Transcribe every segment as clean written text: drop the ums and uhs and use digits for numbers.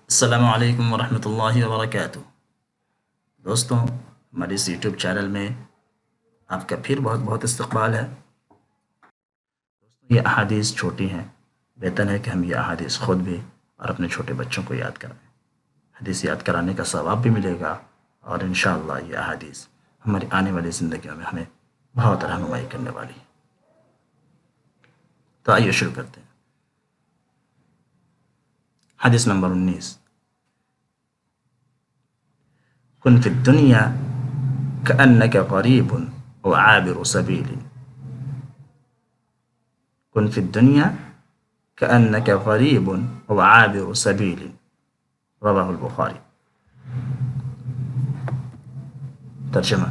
السلام علیکم ورحمۃ اللہ وبرکاتہ۔ دوستوں، ہمارے اس یوٹیوب چینل میں آپ کا پھر بہت بہت استقبال ہے۔ یہ احادیث چھوٹی ہیں، بہتر ہے کہ ہم یہ احادیث خود بھی اور اپنے چھوٹے بچوں کو یاد کرائیں۔ حدیث یاد کرانے کا ثواب بھی ملے گا، اور انشاءاللہ یہ احادیث ہماری آنے والی زندگیوں میں ہمیں بہت رہنمائی کرنے والی ہے۔ تو آئیے شروع کرتے ہیں۔ حدیث نمبر 19، کن فی الدنیا کأنک غریب او عابر سبیل، کن فی الدنیا کأنک غریب او عابر سبیل، رواہ البخاری۔ ترجمہ: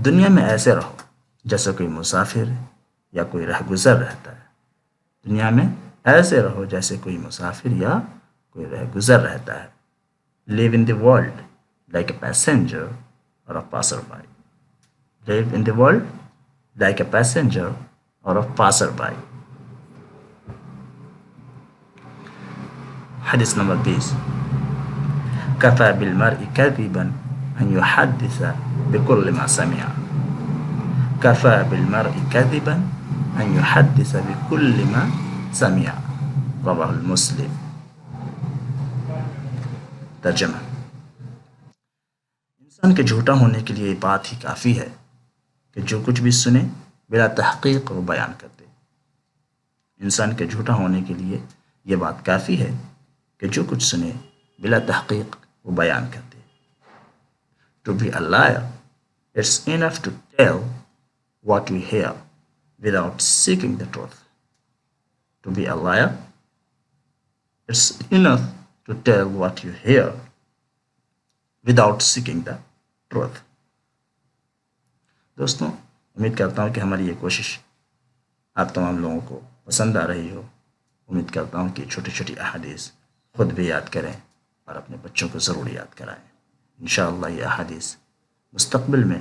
دنیا میں ایسے رہو جیسے کوئی مسافر یا کوئی رہ گزر رہتا ہے۔ دنیا میں ایسے رہو جیسے کوئی مسافر یا کوئی رہ گزر رہتا ہے۔ Live in the world like a passenger or a passerby. Live in the world like a passenger or a passerby. حدیث نمبر 20، کفى بالمرء كذبا ان يحدث بكل ما سمع، كفى بالمرء كذبا ان يحدث بكل ما سمع، رواه المسلم۔ ترجمہ: انسان کے جھوٹا ہونے کے لیے یہ بات ہی کافی ہے کہ جو کچھ بھی سنے بلا تحقیق وہ بیان کر دے۔ انسان کے جھوٹا ہونے کے لیے یہ بات کافی ہے کہ جو کچھ سنے بلا تحقیق وہ بیان کر دے۔ To be a liar, it's enough to tell what we hear without seeking the truth. To be a liar, it's enough to tell what you hear without seeking the truth. دوستوں، امید کرتا ہوں کہ ہماری یہ کوشش آپ تمام لوگوں کو پسند آ رہی ہو۔ امید کرتا ہوں کہ چھوٹی چھوٹی احادیث خود بھی یاد کریں اور اپنے بچوں کو ضرور یاد کرائیں۔ انشاءاللہ یہ احادیث مستقبل میں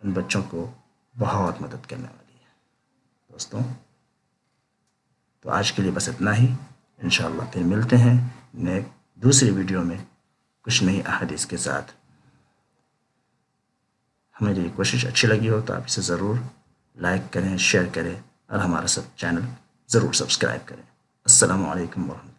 ان بچوں کو بہت مدد کرنے والی ہے۔ دوستوں، تو آج کے لیے بس اتنا ہی۔ انشاءاللہ پھر ملتے ہیں دوسری ویڈیو میں کچھ نئی احادیث کے ساتھ۔ ہماری یہ کوشش اچھی لگی ہو تو آپ اسے ضرور لائک کریں، شیئر کریں اور ہمارا چینل ضرور سبسکرائب کریں۔ السلام علیکم ورحمۃ اللہ۔